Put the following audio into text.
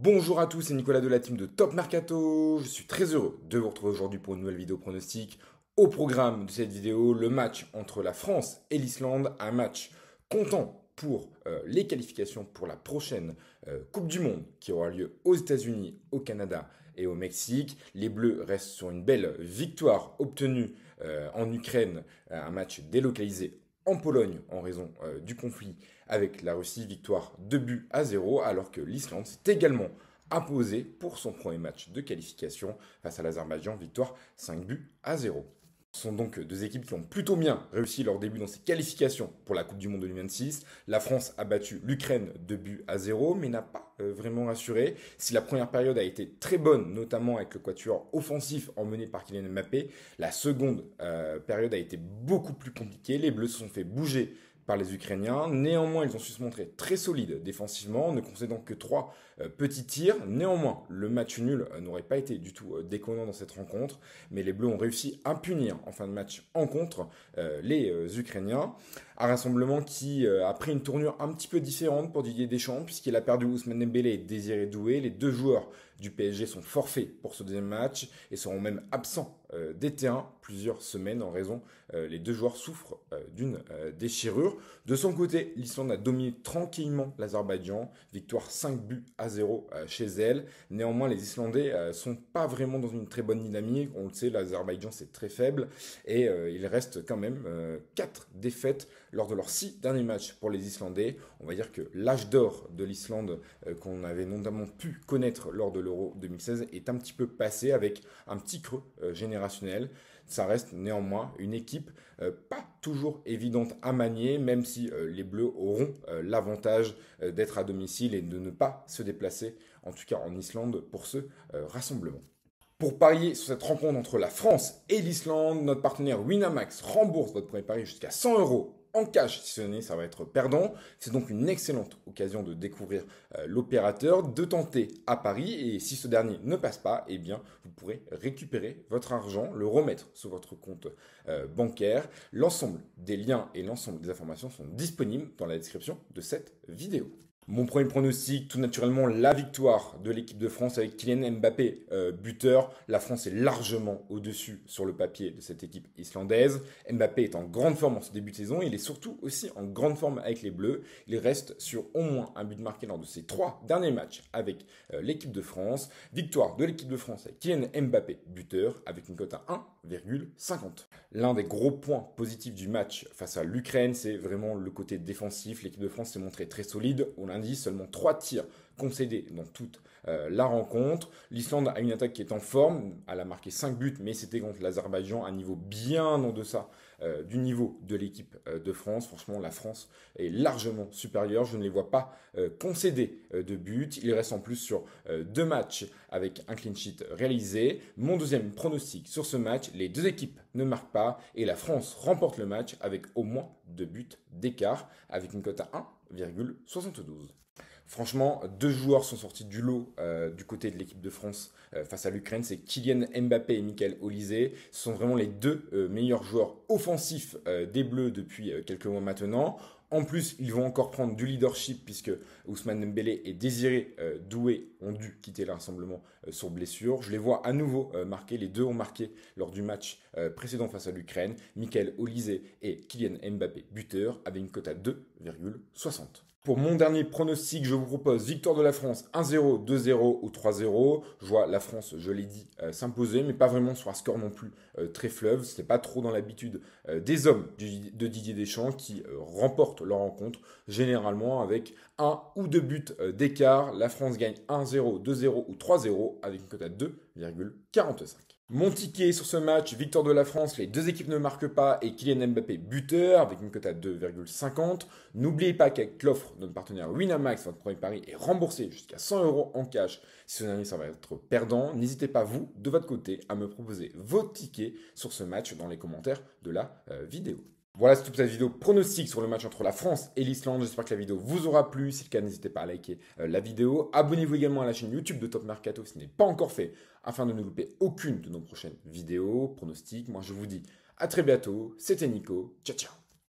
Bonjour à tous, c'est Nicolas de la team de Top Mercato. Je suis très heureux de vous retrouver aujourd'hui pour une nouvelle vidéo pronostic. Au programme de cette vidéo, le match entre la France et l'Islande, un match comptant pour les qualifications pour la prochaine Coupe du Monde qui aura lieu aux États-Unis, au Canada et au Mexique. Les Bleus restent sur une belle victoire obtenue en Ukraine, un match délocalisé en Pologne en raison du conflit avec la Russie, victoire 2-0, alors que l'Islande s'est également imposée pour son premier match de qualification face à l'Azerbaïdjan, victoire 5-0. Ce sont donc deux équipes qui ont plutôt bien réussi leur début dans ces qualifications pour la Coupe du Monde 2026. La France a battu l'Ukraine 2-0, mais n'a pas vraiment rassuré. Si la première période a été très bonne, notamment avec le quatuor offensif emmené par Kylian Mbappé, la seconde période a été beaucoup plus compliquée. Les Bleus se sont fait bouger par les Ukrainiens. Néanmoins, ils ont su se montrer très solides défensivement, ne concédant que 3 petits tirs. Néanmoins, le match nul n'aurait pas été du tout déconnant dans cette rencontre, mais les Bleus ont réussi à punir en fin de match en contre les Ukrainiens. Un rassemblement qui a pris une tournure un petit peu différente pour Didier Deschamps, puisqu'il a perdu Ousmane Dembélé et Désiré Doué. Les deux joueurs du PSG sont forfaits pour ce deuxième match et seront même absents des terrains plusieurs semaines en raison les deux joueurs souffrent d'une déchirure. De son côté, l'Islande a dominé tranquillement l'Azerbaïdjan, victoire 5-0 chez elle. Néanmoins, les Islandais sont pas vraiment dans une très bonne dynamique. On le sait, l'Azerbaïdjan c'est très faible et il reste quand même 4 défaites lors de leurs 6 derniers matchs pour les Islandais. On va dire que l'âge d'or de l'Islande qu'on avait notamment pu connaître lors de l'Euro 2016 est un petit peu passé avec un petit creux générationnel. Ça reste néanmoins une équipe pas toujours évidente à manier, même si les Bleus auront l'avantage d'être à domicile et de ne pas se déplacer, en tout cas en Islande, pour ce rassemblement. Pour parier sur cette rencontre entre la France et l'Islande, notre partenaire Winamax rembourse votre premier pari jusqu'à 100 euros en cash si ce n'est ça va être perdant. C'est donc une excellente occasion de découvrir l'opérateur, de tenter à Paris et si ce dernier ne passe pas, eh bien vous pourrez récupérer votre argent, le remettre sur votre compte bancaire. L'ensemble des liens et l'ensemble des informations sont disponibles dans la description de cette vidéo. Mon premier pronostic, tout naturellement, la victoire de l'équipe de France avec Kylian Mbappé, buteur. La France est largement au-dessus sur le papier de cette équipe islandaise. Mbappé est en grande forme en ce début de saison. Il est surtout aussi en grande forme avec les Bleus. Il reste sur au moins un but marqué lors de ses 3 derniers matchs avec l'équipe de France. Victoire de l'équipe de France avec Kylian Mbappé, buteur, avec une cote à 1,50. L'un des gros points positifs du match face à l'Ukraine, c'est vraiment le côté défensif. L'équipe de France s'est montrée très solide. On lundi, seulement 3 tirs concédés dans toute la rencontre. L'Islande a une attaque qui est en forme. Elle a marqué 5 buts, mais c'était contre l'Azerbaïdjan à un niveau bien en deçà du niveau de l'équipe de France. Franchement, la France est largement supérieure. Je ne les vois pas concéder de buts. Il reste en plus sur 2 matchs avec un clean sheet réalisé. Mon deuxième pronostic sur ce match, les deux équipes ne marquent pas et la France remporte le match avec au moins 2 buts d'écart avec une cote à 1,72. Franchement, 2 joueurs sont sortis du lot du côté de l'équipe de France face à l'Ukraine. C'est Kylian Mbappé et Michael Olise. Ce sont vraiment les 2 meilleurs joueurs offensifs des Bleus depuis quelques mois maintenant. En plus, ils vont encore prendre du leadership puisque Ousmane Dembélé et Désiré Doué ont dû quitter le rassemblement sur blessure. Je les vois à nouveau marquer. Les deux ont marqué lors du match précédent face à l'Ukraine. Michael Olise et Kylian Mbappé, buteur, avec une cote à 2,60. Pour mon dernier pronostic, je vous propose victoire de la France 1-0, 2-0 ou 3-0. Je vois la France, je l'ai dit, s'imposer, mais pas vraiment sur un score non plus très fleuve. Ce n'est pas trop dans l'habitude des hommes de Didier Deschamps qui remportent leur rencontre, généralement avec 1 ou 2 buts d'écart. La France gagne 1-0, 2-0 ou 3-0 avec une cote à 2,45. Mon ticket sur ce match, victoire de la France, les deux équipes ne marquent pas et Kylian Mbappé buteur avec une cote à 2,50. N'oubliez pas qu'avec l'offre de notre partenaire Winamax, votre premier pari est remboursé jusqu'à 100 euros en cash. Si ce dernier ça va être perdant, n'hésitez pas vous, de votre côté, à me proposer vos tickets sur ce match dans les commentaires de la vidéo. Voilà, c'est toute cette vidéo pronostic sur le match entre la France et l'Islande. J'espère que la vidéo vous aura plu. Si c'est le cas, n'hésitez pas à liker la vidéo. Abonnez-vous également à la chaîne YouTube de Top Mercato si ce n'est pas encore fait, afin de ne louper aucune de nos prochaines vidéos pronostics. Moi, je vous dis à très bientôt. C'était Nico. Ciao, ciao.